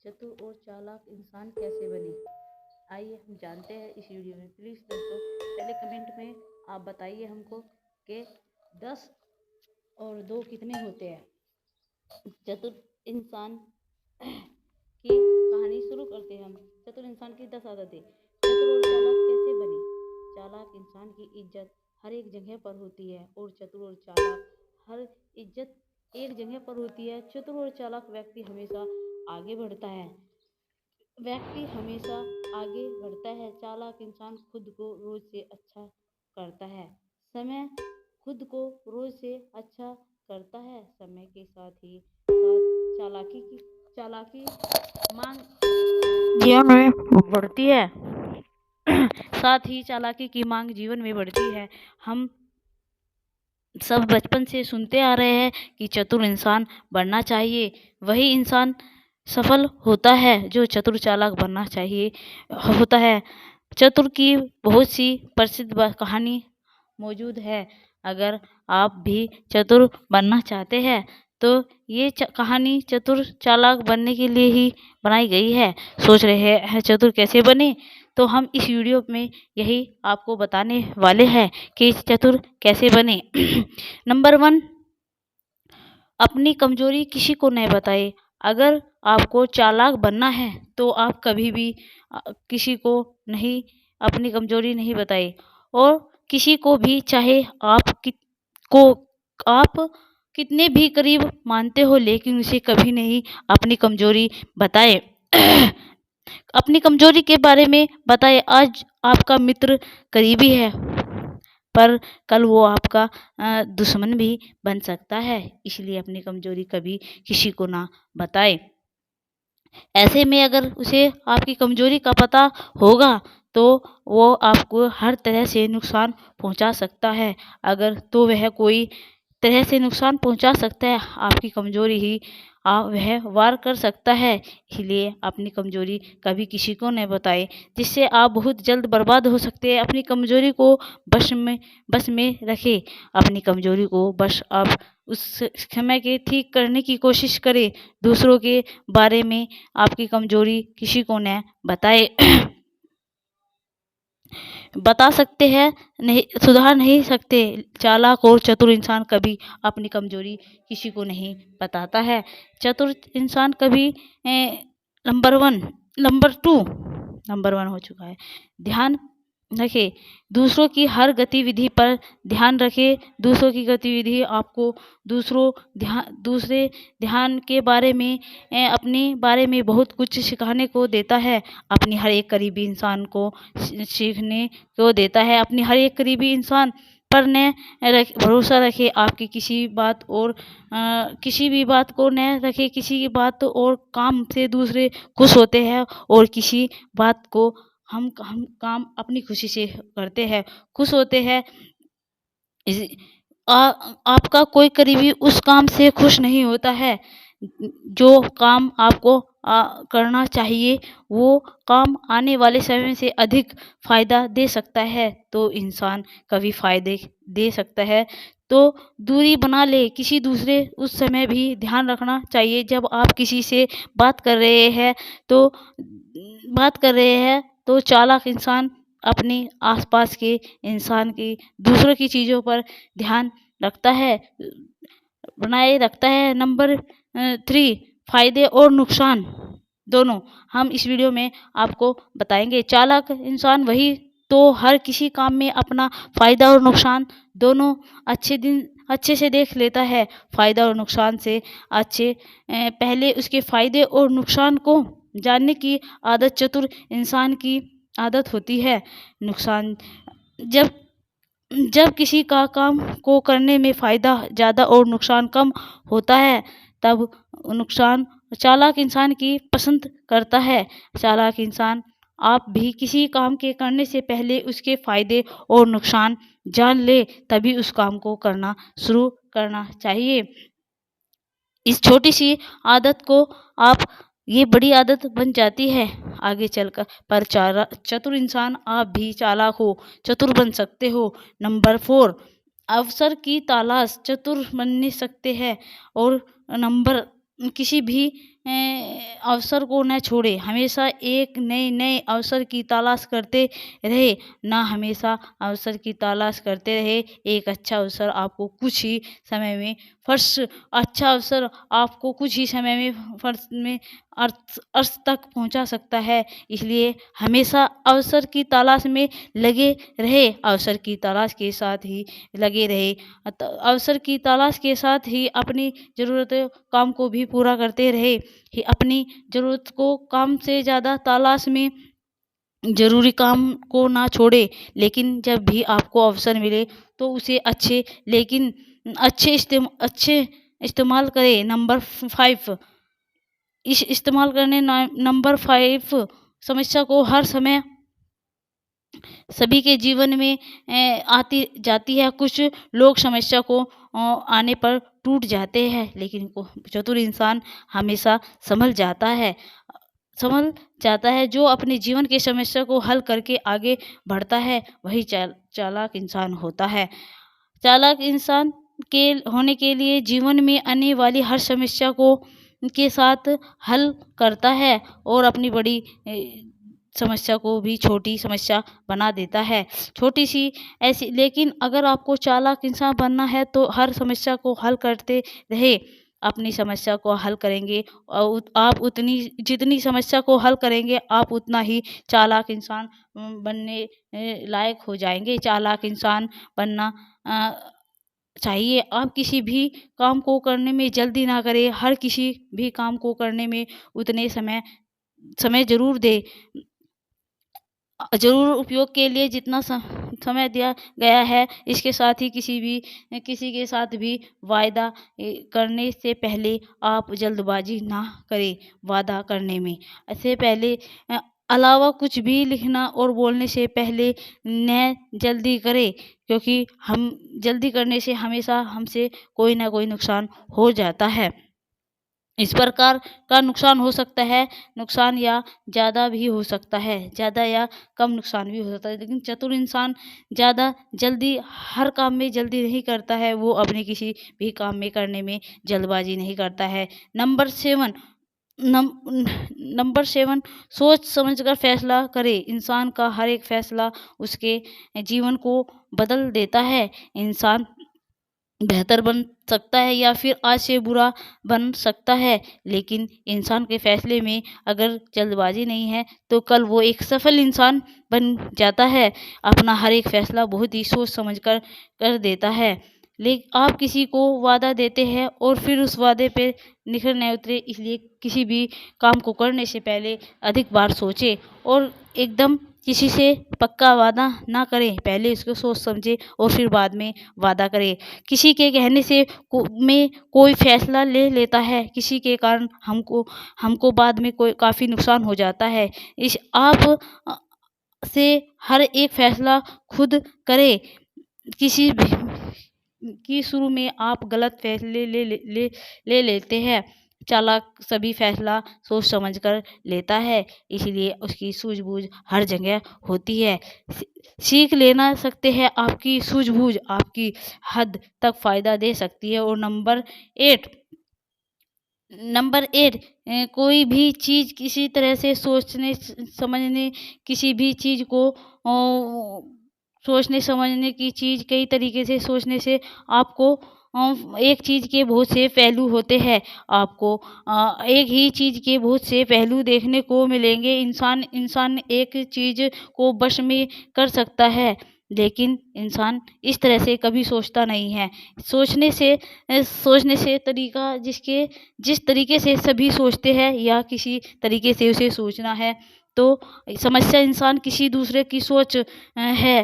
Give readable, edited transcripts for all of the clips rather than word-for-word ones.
चतुर और चालाक इंसान कैसे बने? आइए हम जानते हैं इस वीडियो में। प्लीज़ दोस्तों पहले कमेंट में आप बताइए हमको कि 10 और 2 कितने होते हैं। चतुर इंसान की कहानी शुरू करते हैं हम। चतुर इंसान की 10 आदतें। चतुर और चालाक कैसे बने? चालाक इंसान की इज्जत हर एक जगह पर होती है और चतुर और चालाक हर इज्जत एक जगह पर होती है। चतुर और चालाक व्यक्ति हमेशा आगे बढ़ता है। चालाक इंसान खुद को रोज से अच्छा करता है। समय खुद को रोज से अच्छा करता है। समय के साथ ही साथ चालाकी मांग जीवन में बढ़ती है। साथ ही चालाकी की मांग जीवन में बढ़ती है। हम सब बचपन से सुनते आ रहे हैं कि चतुर इंसान बनना चाहिए, वही इंसान सफल होता है जो चतुर चालाक बनना चाहिए होता है। चतुर की बहुत सी प्रसिद्ध कहानी मौजूद है। अगर आप भी चतुर बनना चाहते हैं तो ये कहानी चतुर चालाक बनने के लिए ही बनाई गई है। सोच रहे हैं चतुर कैसे बने, तो हम इस वीडियो में यही आपको बताने वाले हैं कि चतुर कैसे बने। नंबर 1, अपनी कमजोरी किसी को नहीं बताए। अगर आपको चालाक बनना है तो आप कभी भी किसी को नहीं अपनी कमजोरी नहीं बताए, और किसी को भी, चाहे आप कितने भी करीब मानते हो, लेकिन उसे कभी नहीं अपनी कमजोरी बताए। अपनी कमजोरी के बारे में बताए। आज आपका मित्र करीबी है पर कल वो आपका दुश्मन भी बन सकता है, इसलिए अपनी कमजोरी कभी किसी को ना बताए। ऐसे में अगर उसे आपकी कमजोरी का पता होगा तो वो आपको हर तरह से नुकसान पहुंचा सकता है। अगर तो वह कोई तरह से नुकसान पहुंचा सकता है, आपकी कमजोरी ही वह वार कर सकता है। इसलिए अपनी कमजोरी कभी किसी को नहीं बताए, जिससे आप बहुत जल्द बर्बाद हो सकते हैं। अपनी कमजोरी को बस में रखें। अपनी कमजोरी को बस आप उस समय के ठीक करने की कोशिश करें। दूसरों के बारे में आपकी कमजोरी किसी को न बताए। बता सकते हैं, नहीं सुधार नहीं सकते। चालाक और चतुर इंसान कभी अपनी कमजोरी किसी को नहीं बताता है। चतुर इंसान कभी नंबर 1 हो चुका है। ध्यान रखें, दूसरों की हर गतिविधि पर ध्यान रखें। दूसरों की गतिविधि आपको दूसरे ध्यान के बारे में अपने बारे में बहुत कुछ सिखाने को देता है। अपनी हर एक करीबी इंसान को सीखने को देता है। अपनी हर एक करीबी इंसान पर न भरोसा रखे। आपकी किसी भी बात को न रखे। किसी की बात और काम से दूसरे खुश होते हैं, और किसी बात को हम काम अपनी खुशी से करते हैं, खुश होते हैं। आपका कोई करीबी उस काम से खुश नहीं होता है। जो काम आपको करना चाहिए वो काम आने वाले समय से अधिक फायदा दे सकता है, तो इंसान कभी फायदे दे सकता है तो दूरी बना ले। किसी दूसरे उस समय भी ध्यान रखना चाहिए। जब आप किसी से बात कर रहे हैं तो चालाक इंसान अपने आसपास के इंसान की दूसरों की चीज़ों पर ध्यान बनाए रखता है। नंबर 3, फायदे और नुकसान दोनों हम इस वीडियो में आपको बताएंगे। चालाक इंसान वही तो हर किसी काम में अपना फायदा और नुकसान दोनों अच्छे से देख लेता है। फायदा और नुकसान से पहले उसके फायदे और नुकसान को जानने की आदत चतुर इंसान की आदत होती है। नुकसान, जब किसी का काम को करने में फायदा ज़्यादा और नुकसान कम होता है, तब नुकसान चालाक इंसान की पसंद करता है। चालाक इंसान आप भी किसी काम के करने से पहले उसके फायदे और नुकसान जान ले, तभी उस काम को करना शुरू करना चाहिए। इस छोटी सी आदत को ये बड़ी आदत बन जाती है आगे चलकर। पर चतुर इंसान आप भी चालाक हो, चतुर बन सकते हो। नंबर 4, अवसर की तलाश, चतुर बनने सकते हैं। और किसी भी अवसर को न छोड़े, हमेशा एक नए-नए अवसर की तलाश करते रहे, ना हमेशा अवसर की तलाश करते रहे। एक अच्छा अवसर आपको कुछ ही समय में फर्श अच्छा अवसर आपको कुछ ही समय में फर्श में अर्श तक पहुँचा सकता है। इसलिए हमेशा अवसर की तलाश में लगे रहे, अवसर की तलाश के साथ ही लगे रहे। अवसर की तलाश के साथ ही अपनी ज़रूरतें काम को भी पूरा करते रहे। कि अपनी ज़रूरत को काम से ज़्यादा तलाश में ज़रूरी काम को ना छोड़े, लेकिन जब भी आपको अवसर मिले तो उसे अच्छे इस्तेमाल करें। नंबर 5 इस इस्तेमाल करने नंबर 5 समस्या को हर समय सभी के जीवन में आती जाती है। कुछ लोग समस्या को आने पर टूट जाते हैं, लेकिन चतुर इंसान हमेशा संभल जाता है। जो अपने जीवन की समस्या को हल करके आगे बढ़ता है, वही चालाक इंसान होता है। चालाक इंसान के होने के लिए जीवन में आने वाली हर समस्या को के साथ हल करता है और अपनी बड़ी समस्या को भी छोटी समस्या बना देता है। छोटी सी ऐसी, लेकिन अगर आपको चालाक इंसान बनना है तो हर समस्या को हल करते रहे। अपनी समस्या को हल करेंगे और आप जितनी समस्या को हल करेंगे, आप उतना ही चालाक इंसान बनने लायक हो जाएंगे। चालाक इंसान बनना चाहिए। आप किसी भी काम को करने में जल्दी ना करें। हर किसी भी काम को करने में उतने समय ज़रूर दें। ज़रूर उपयोग के लिए जितना समय दिया गया है, इसके साथ ही किसी के साथ भी वायदा करने से पहले आप जल्दबाजी ना करें वादा करने में। इससे पहले अलावा कुछ भी लिखना और बोलने से पहले न जल्दी करें, क्योंकि हम जल्दी करने से हमेशा हमसे कोई ना कोई नुकसान हो जाता है। इस प्रकार का नुकसान हो सकता है, नुकसान या ज़्यादा भी हो सकता है, ज़्यादा या कम नुकसान भी हो सकता है। लेकिन चतुर इंसान ज़्यादा जल्दी हर काम में जल्दी नहीं करता है, वो अपने किसी भी काम में करने में जल्दबाजी नहीं करता है। नंबर 7 सोच समझकर फैसला करे। इंसान का हर एक फैसला उसके जीवन को बदल देता है। इंसान बेहतर बन सकता है या फिर आज से बुरा बन सकता है, लेकिन इंसान के फैसले में अगर जल्दबाजी नहीं है तो कल वो एक सफल इंसान बन जाता है। अपना हर एक फैसला बहुत ही सोच समझ कर देता है। लेकिन आप किसी को वादा देते हैं और फिर उस वादे पे निखर नहीं उतरे, इसलिए किसी भी काम को करने से पहले अधिक बार सोचें और एकदम किसी से पक्का वादा ना करें। पहले इसको सोच समझे और फिर बाद में वादा करें। किसी के कहने से में कोई फैसला ले लेता है, किसी के कारण हमको बाद में कोई काफ़ी नुकसान हो जाता है। आप से हर एक फैसला खुद करें। किसी भी शुरू में आप गलत फैसले ले लेते हैं। चालाक सभी फैसला सोच समझ कर लेता है, इसलिए उसकी सूझबूझ हर जगह होती है। सीख लेना सकते हैं, आपकी सूझबूझ आपकी हद तक फ़ायदा दे सकती है। और नंबर 8 कोई भी चीज़ किसी तरह से सोचने समझने किसी भी चीज़ को सोचने समझने की चीज़ कई तरीके से सोचने से आपको एक चीज़ के बहुत से पहलू होते हैं। आपको एक ही चीज़ के बहुत से पहलू देखने को मिलेंगे। इंसान एक चीज़ को वश में कर सकता है, लेकिन इंसान इस तरह से कभी सोचता नहीं है। सोचने से तरीका जिस तरीके से सभी सोचते हैं या किसी तरीके से उसे सोचना है, तो समस्या इंसान किसी दूसरे की सोच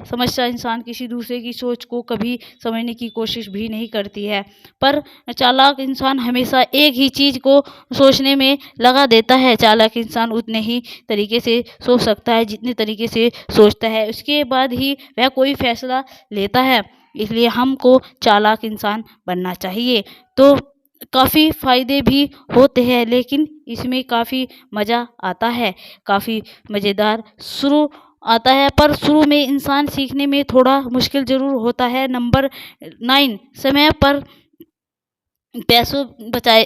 समस्या इंसान किसी दूसरे की सोच को कभी समझने की कोशिश भी नहीं करती है। पर चालाक इंसान हमेशा एक ही चीज़ को सोचने में लगा देता है। चालाक इंसान उतने ही तरीके से सोच सकता है जितने तरीके से सोचता है, उसके बाद ही वह कोई फैसला लेता है। इसलिए हमको चालाक इंसान बनना चाहिए। तो काफ़ी फ़ायदे भी होते हैं, लेकिन इसमें काफ़ी मज़ा आता है, काफ़ी मज़ेदार शुरू आता है, पर शुरू में इंसान सीखने में थोड़ा मुश्किल ज़रूर होता है। नंबर 9 समय पर पैसों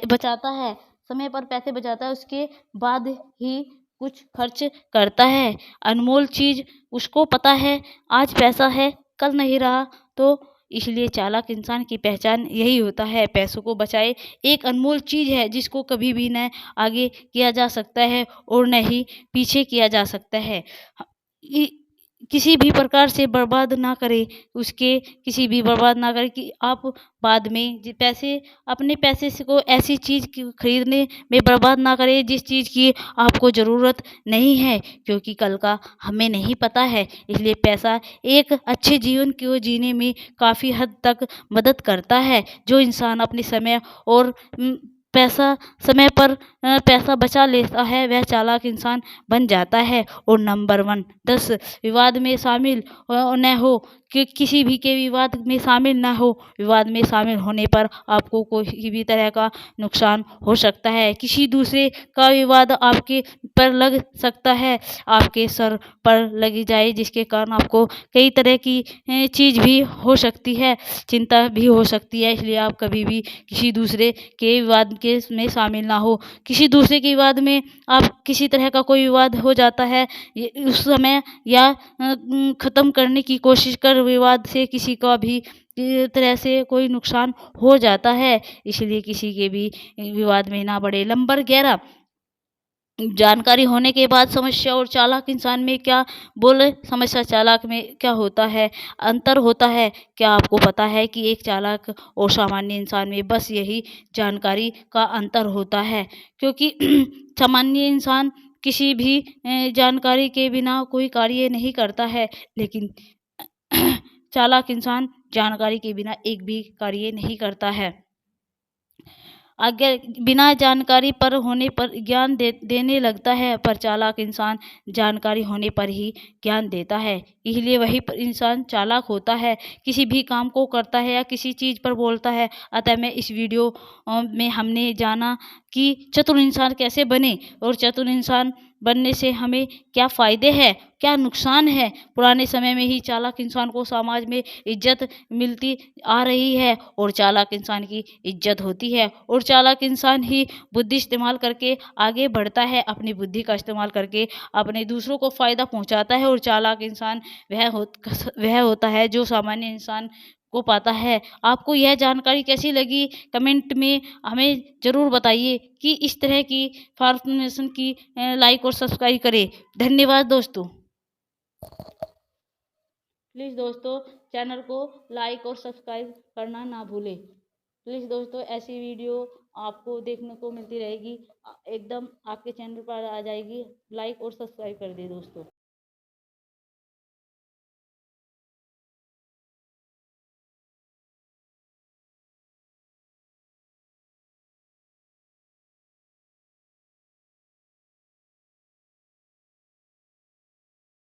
बचाता है। समय पर पैसे बचाता है उसके बाद ही कुछ खर्च करता है। अनमोल चीज़ उसको पता है आज पैसा है कल नहीं रहा, तो इसलिए चालाक इंसान की पहचान यही होता है, पैसों को बचाए। एक अनमोल चीज़ है जिसको कभी भी न आगे किया जा सकता है और न ही पीछे किया जा सकता है। इ किसी भी प्रकार से बर्बाद ना करें, उसके किसी भी बर्बाद ना करें कि आप बाद में पैसे अपने पैसे से को ऐसी चीज़ खरीदने में बर्बाद ना करें जिस चीज़ की आपको ज़रूरत नहीं है, क्योंकि कल का हमें नहीं पता है। इसलिए पैसा एक अच्छे जीवन को जीने में काफ़ी हद तक मदद करता है। जो इंसान अपने समय और पैसा समय पर पैसा बचा लेता है वह चालाक इंसान बन जाता है। और नंबर 1 10 विवाद में शामिल न हो, कि किसी भी के विवाद में शामिल ना हो। विवाद में शामिल होने पर आपको कोई भी तरह का नुकसान हो सकता है। किसी दूसरे का विवाद आपके पर लग सकता है, आपके सर पर लगी जाए जिसके कारण आपको कई तरह की चीज़ भी हो सकती है, चिंता भी हो सकती है। इसलिए आप कभी भी किसी दूसरे के विवाद के में शामिल ना हो। किसी दूसरे के विवाद में आप किसी तरह का कोई विवाद हो जाता है उस समय या ख़त्म करने की कोशिश कर विवाद से किसी का भी तरह से कोई नुकसान हो जाता है, इसलिए किसी के भी विवाद में ना पड़े। नंबर 11 जानकारी होने के बाद समस्या और चालाक इंसान में क्या बोले, समस्या चालाक में क्या होता है, अंतर होता है। क्या आपको पता है कि एक चालाक और सामान्य इंसान में बस यही जानकारी का अंतर होता है, क्योंकि सामान्य इंसान किसी भी जानकारी के बिना कोई कार्य नहीं करता है, लेकिन चालाक इंसान जानकारी के बिना एक भी कार्य नहीं करता है। अगर बिना जानकारी पर होने पर ज्ञान देने लगता है, पर चालाक इंसान जानकारी होने पर ही ज्ञान देता है, इसलिए वही इंसान चालाक होता है, किसी भी काम को करता है या किसी चीज़ पर बोलता है। अतः मैं इस वीडियो में हमने जाना कि चतुर इंसान कैसे बने और चतुर इंसान बनने से हमें क्या फ़ायदे हैं, क्या नुकसान है। पुराने समय में ही चालाक इंसान को समाज में इज्जत मिलती आ रही है और चालाक इंसान की इज्जत होती है, और चालाक इंसान ही बुद्धि इस्तेमाल करके आगे बढ़ता है, अपनी बुद्धि का इस्तेमाल करके अपने दूसरों को फ़ायदा पहुंचाता है। और चालाक इंसान वह होता है जो सामान्य इंसान को पाता है। आपको यह जानकारी कैसी लगी कमेंट में हमें ज़रूर बताइए कि इस तरह की इन्फॉर्मेशन की लाइक और सब्सक्राइब करें। धन्यवाद दोस्तों। प्लीज़ दोस्तों चैनल को लाइक और सब्सक्राइब करना ना भूलें। प्लीज़ दोस्तों ऐसी वीडियो आपको देखने को मिलती रहेगी, एकदम आपके चैनल पर आ जाएगी। लाइक और सब्सक्राइब कर दें दोस्तों।